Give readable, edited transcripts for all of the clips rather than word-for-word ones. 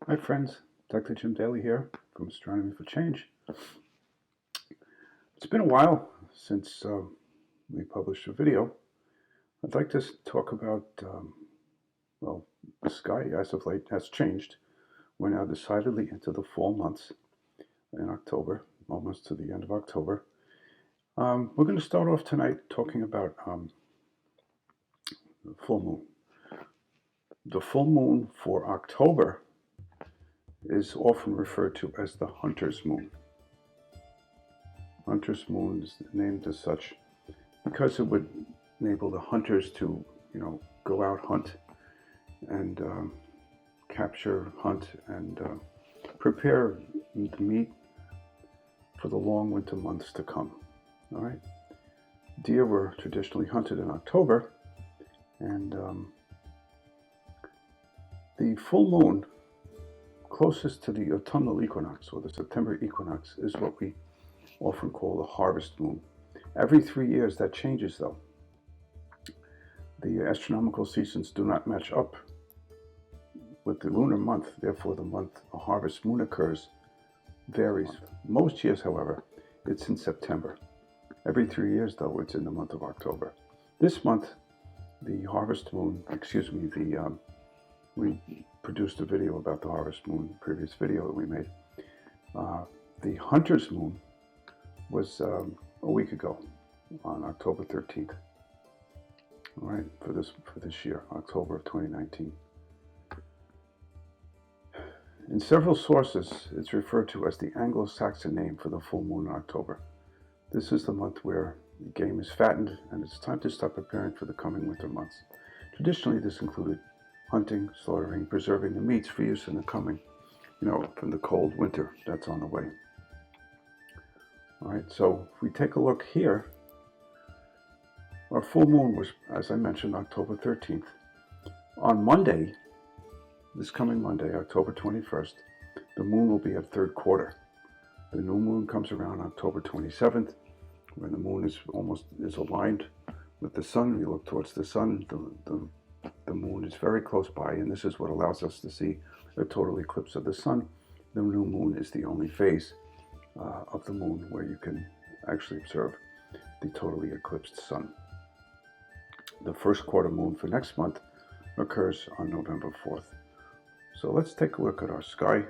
Hi friends, Dr. Jim Daly here from Astronomy for Change. It's been a while since we published a video. I'd like to talk about, well, the sky as of late has changed. We're now decidedly into the fall months in October, almost to the end of October. We're going to start off tonight talking about the full moon. The full moon for October is often referred to as the hunter's moon. Hunter's moon is named as such because it would enable the hunters to, go out hunt and capture, hunt, and prepare the meat for the long winter months to come. All right. Deer were traditionally hunted in October, and the full moon closest to the autumnal equinox or the September equinox is what we often call the harvest moon. Every 3 years that changes though. The astronomical seasons do not match up with the lunar month, therefore the month a harvest moon occurs varies. Most years, however, it's in September. Every 3 years though, it's in the month of October. This month, the harvest moon, we produced a video about the harvest moon, previous video that we made. The hunter's moon was a week ago on October 13th. All right, for this year, October of 2019. In several sources, it's referred to as the Anglo-Saxon name for the full moon in October. This is the month where the game is fattened and it's time to start preparing for the coming winter months. Traditionally, this included hunting, slaughtering, preserving the meats for use in the coming, from the cold winter that's on the way. All right, so if we take a look here, our full moon was, as I mentioned, October 13th. On Monday, this coming Monday, October 21st, the moon will be at third quarter. The new moon comes around October 27th, when the moon is aligned with the sun. We look towards the sun. The moon is very close by, and this is what allows us to see a total eclipse of the sun. The new moon is the only phase of the moon where you can actually observe the totally eclipsed sun. The first quarter moon for next month occurs on November 4th. So let's take a look at our sky.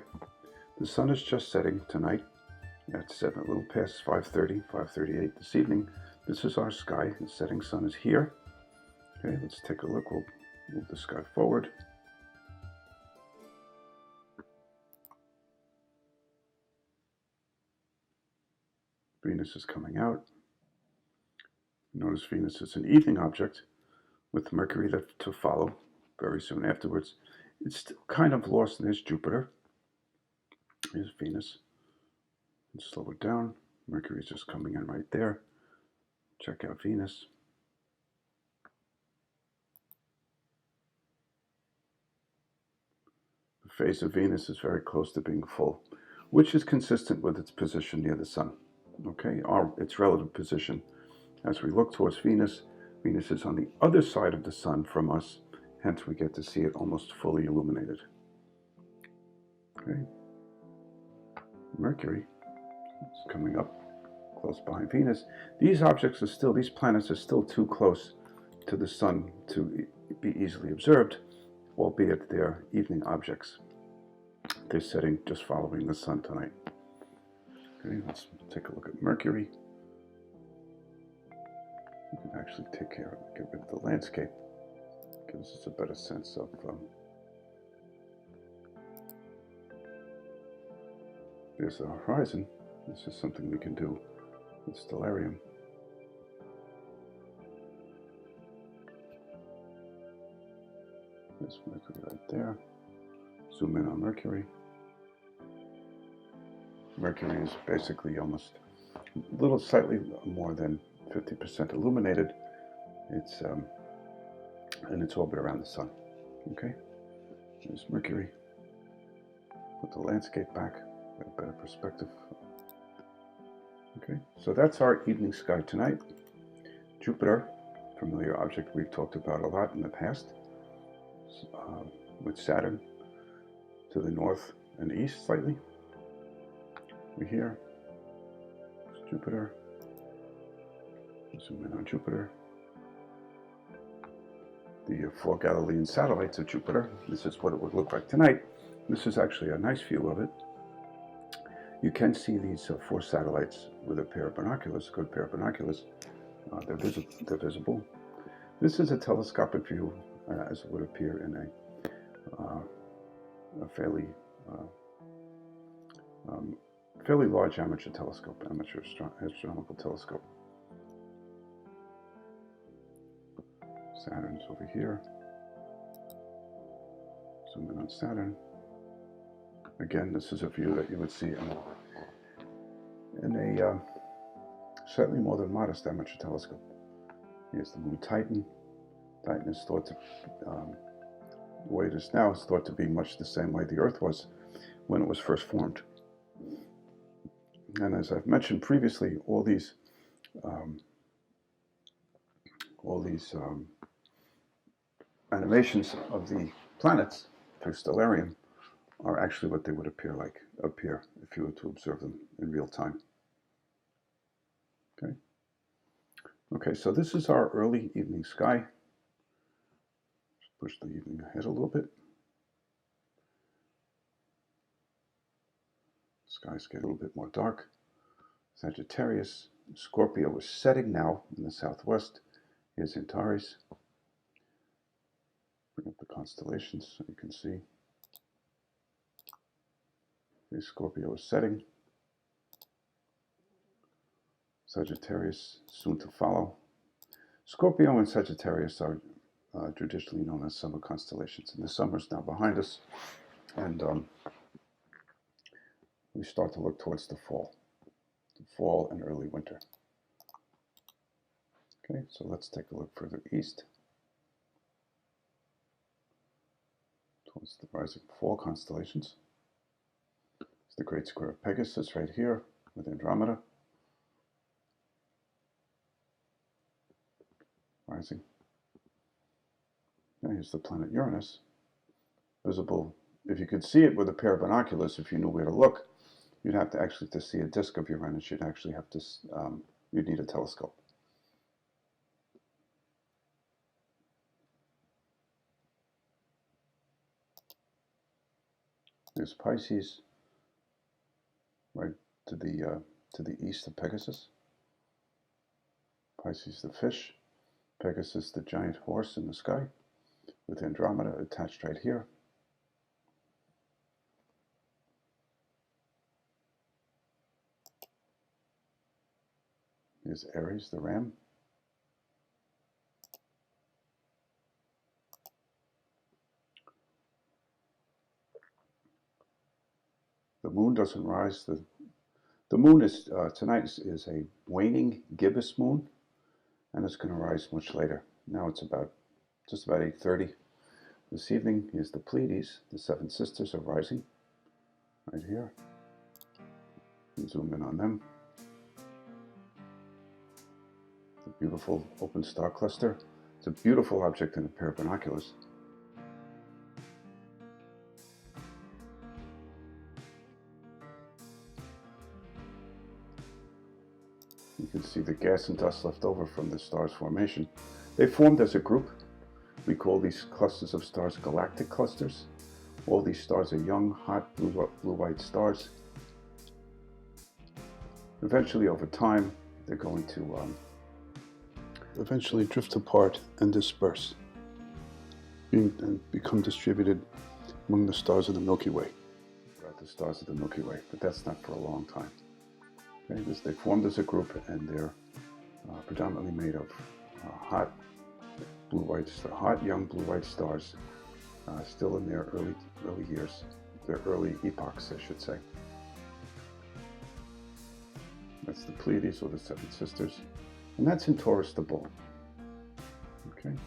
The sun is just setting tonight at 7, a little past 5:38 this evening. This is our sky. The setting sun is here. Okay, let's take a look. We'll move the sky forward. Venus is coming out. Notice Venus is an evening object with Mercury to follow very soon afterwards. It's still kind of lost, and there's Jupiter. Here's Venus. And slow it down. Mercury's just coming in right there. Check out Venus. The phase of Venus is very close to being full, which is consistent with its position near the sun. Okay, its relative position. As we look towards Venus, Venus is on the other side of the sun from us, hence we get to see it almost fully illuminated. Okay. Mercury is coming up close behind Venus. These planets are still too close to the sun to be easily observed, albeit they're evening objects. They're setting just following the sun tonight. Okay, let's take a look at Mercury. We can actually get rid of the landscape. Gives us a better sense of there's the horizon. This is something we can do with stellarium. There's Mercury right there. Zoom in on Mercury. Mercury is basically almost a little slightly more than 50% illuminated. It's in its orbit around the sun. Okay, there's Mercury. Put the landscape back, get a better perspective. Okay, so that's our evening sky tonight. Jupiter, familiar object we've talked about a lot in the past, with Saturn. to the north and east slightly. We're here. It's Jupiter. Zoom in on Jupiter. The 4 Galilean satellites of Jupiter. This is what it would look like tonight. This is actually a nice view of it. You can see these 4 satellites with a pair of binoculars, a good pair of binoculars. They're visible. This is a telescopic view, as it would appear in a fairly large amateur telescope, amateur astronomical telescope. Saturn's over here. Zoom in on Saturn. Again, this is a view that you would see in a slightly more than modest amateur telescope. Here's the moon Titan. Titan is thought to, the way it is now, is thought to be much the same way the Earth was when it was first formed. And as I've mentioned previously, all these animations of the planets through stellarium are actually what they would appear like up here if you were to observe them in real time. Okay, so this is our early evening sky. Just push the evening ahead a little bit. Skies get a little bit more dark. Sagittarius, Scorpio is setting now in the southwest. Here's Antares. Bring up the constellations so you can see. Here's Scorpio is setting. Sagittarius soon to follow. Scorpio and Sagittarius are traditionally known as summer constellations, and the summer is now behind us, and we start to look towards the fall and early winter. Okay, so let's take a look further east towards the rising fall constellations. It's the Great Square of Pegasus right here with Andromeda. Rising. Now here's the planet Uranus, visible. If you could see it with a pair of binoculars, if you knew where to look, you'd have to actually, to see a disk of Uranus, you'd actually have to, you'd need a telescope. There's Pisces, right to the east of Pegasus. Pisces the fish. Pegasus, the giant horse in the sky, with Andromeda attached right here. Here's Aries, the ram. The moon doesn't rise. The moon is tonight is a waning gibbous moon, and it's going to rise much later. Now it's just about 8:30 this evening. Here's the Pleiades. The 7 sisters are rising right here. You zoom in on them. The beautiful open star cluster. It's a beautiful object in a pair of binoculars. You can see the gas and dust left over from the star's formation. They formed as a group. We call these clusters of stars galactic clusters. All these stars are young, hot, blue-white stars. Eventually, over time, they're going to eventually drift apart and disperse, and become distributed among the stars of the Milky Way, throughout the stars of the Milky Way. But that's not for a long time. Okay, they formed as a group, and they're predominantly made of hot young blue-white stars, still in their early years, their early epochs, I should say. That's the Pleiades, or the 7 sisters, and that's in Taurus the bull. Okay.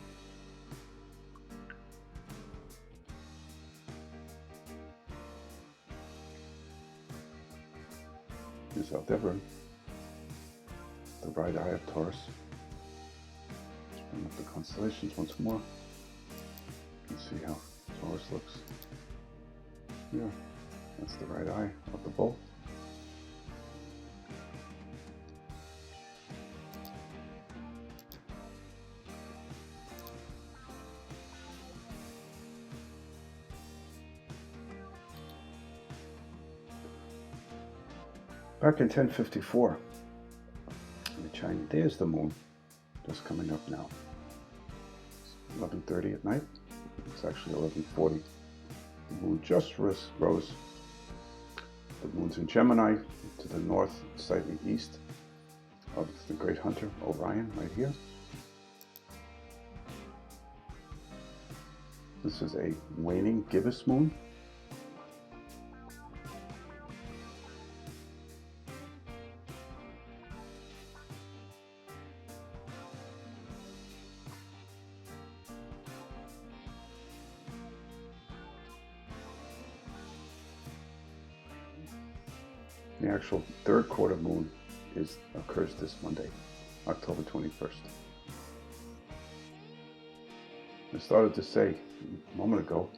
Here's Aldebaran, the right eye of Taurus. Let's bring up the constellations once more. You can see how Taurus looks. here. That's the right eye of the bull. Back in 1054, the Chinese, there's the moon, just coming up now. It's 11:30 at night. It's actually 11:40. The moon just rose. The moon's in Gemini, to the north, slightly east of the great hunter Orion, right here. This is a waning gibbous moon. The actual third quarter moon occurs this Monday, October 21st. I started to say a moment ago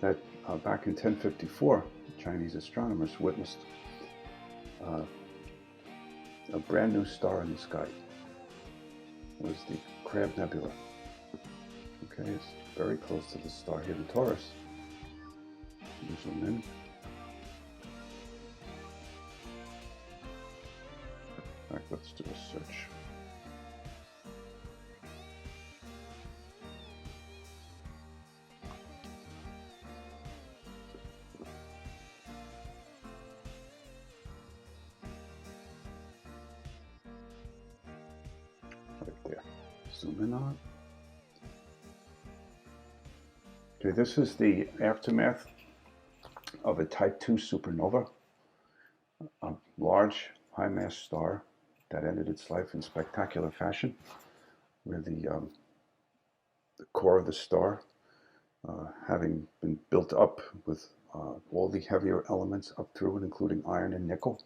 that back in 1054, Chinese astronomers witnessed a brand new star in the sky. It was the Crab Nebula. Okay, it's very close to the star here in Taurus. Zoom in. All right, let's do a search. Right there. Zoom in on it. Okay, this is the aftermath of a Type 2 supernova, a large high-mass star that ended its life in spectacular fashion, where the core of the star, having been built up with all the heavier elements up through it, including iron and nickel,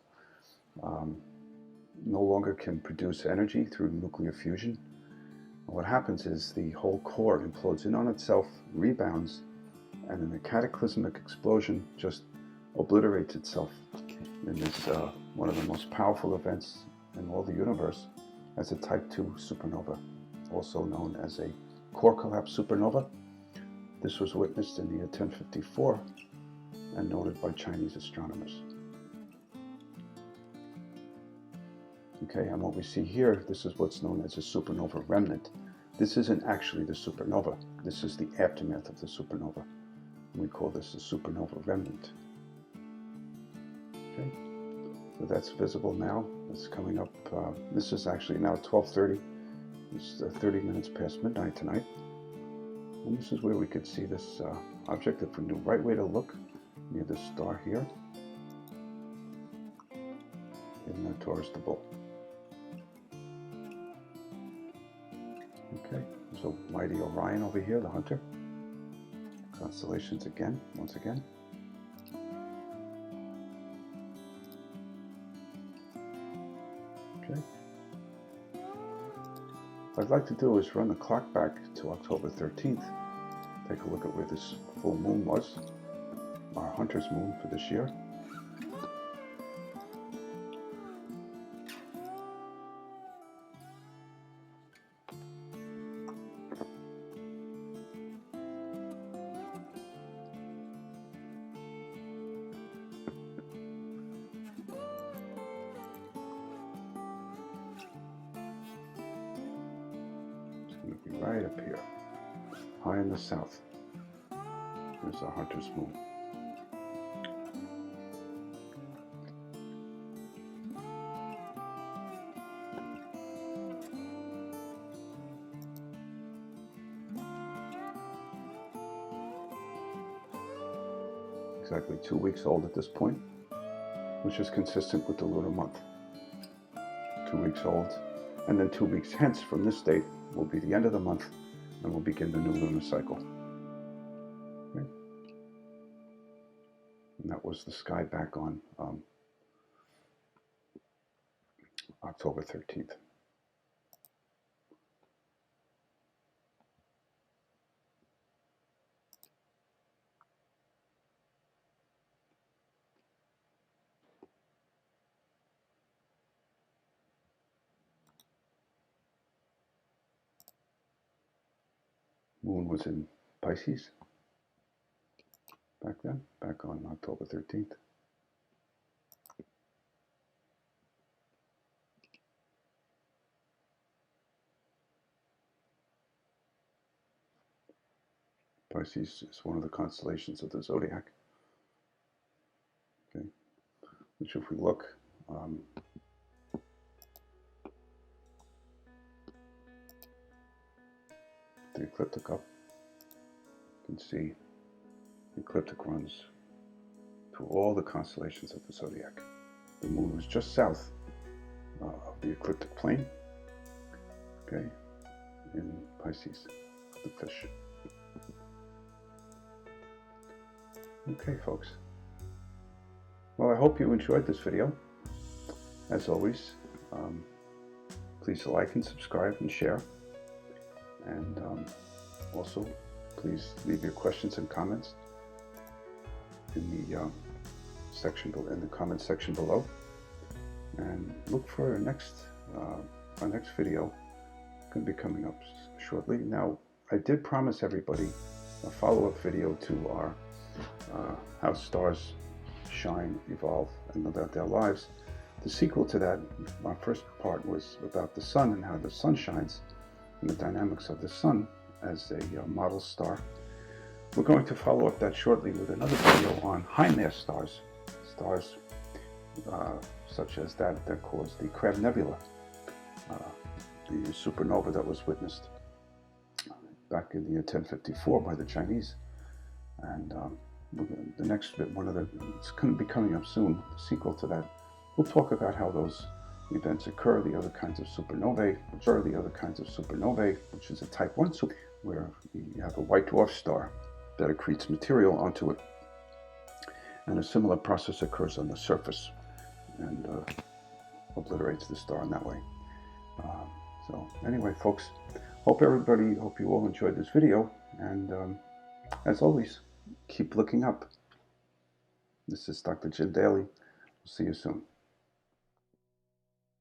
no longer can produce energy through nuclear fusion. And what happens is the whole core implodes in on itself, rebounds, and in a cataclysmic explosion just obliterates itself. And it's one of the most powerful events in all the universe as a Type 2 supernova, also known as a core collapse supernova. This was witnessed in the year 1054 and noted by Chinese astronomers. Okay, and what we see here, this is what's known as a supernova remnant. This isn't actually the supernova. This is the aftermath of the supernova. We call this a supernova remnant. Okay, so that's visible now. It's coming up. This is actually now 12:30. It's 30 minutes past midnight tonight. And this is where we could see this object. If we knew the right way to look, near this star here, in Taurus the Bull. Okay, so mighty Orion over here, the hunter. Constellations again, once again. Okay. What I'd like to do is run the clock back to October 13th. Take a look at where this full moon was, our hunter's moon for this year. Right up here, high in the south. There's our hunter's moon. Exactly 2 weeks old at this point, which is consistent with the lunar month. 2 weeks old, and then 2 weeks hence from this date will be the end of the month, and we'll begin the new lunar cycle. Okay. And that was the sky back on October 13th. Moon was in Pisces back then, back on October 13th. Pisces is one of the constellations of the zodiac. Okay, which if we look, the ecliptic up, you can see the ecliptic runs through all the constellations of the zodiac. The moon was just south of the ecliptic plane, okay, in Pisces, the fish. Okay, folks. Well, I hope you enjoyed this video. As always, please like and subscribe and share. And also, please leave your questions and comments in the in the comment section below. And look for our next video. Going to be coming up shortly. Now, I did promise everybody a follow-up video to our How Stars Shine, Evolve, and Live Out Their Lives. The sequel to that, my first part was about the sun and how the sun shines and the dynamics of the sun as a model star. We're going to follow up that shortly with another video on high-mass stars, such as that caused the Crab Nebula, the supernova that was witnessed back in the year 1054 by the Chinese. And the next bit, it's going to be coming up soon, the sequel to that. We'll talk about how those events occur, the other kinds of supernovae, which is a type 1 super, where you have a white dwarf star that accretes material onto it. And a similar process occurs on the surface and obliterates the star in that way. So anyway, folks, hope you all enjoyed this video. And as always, keep looking up. This is Dr. Jim Daly. We'll see you soon.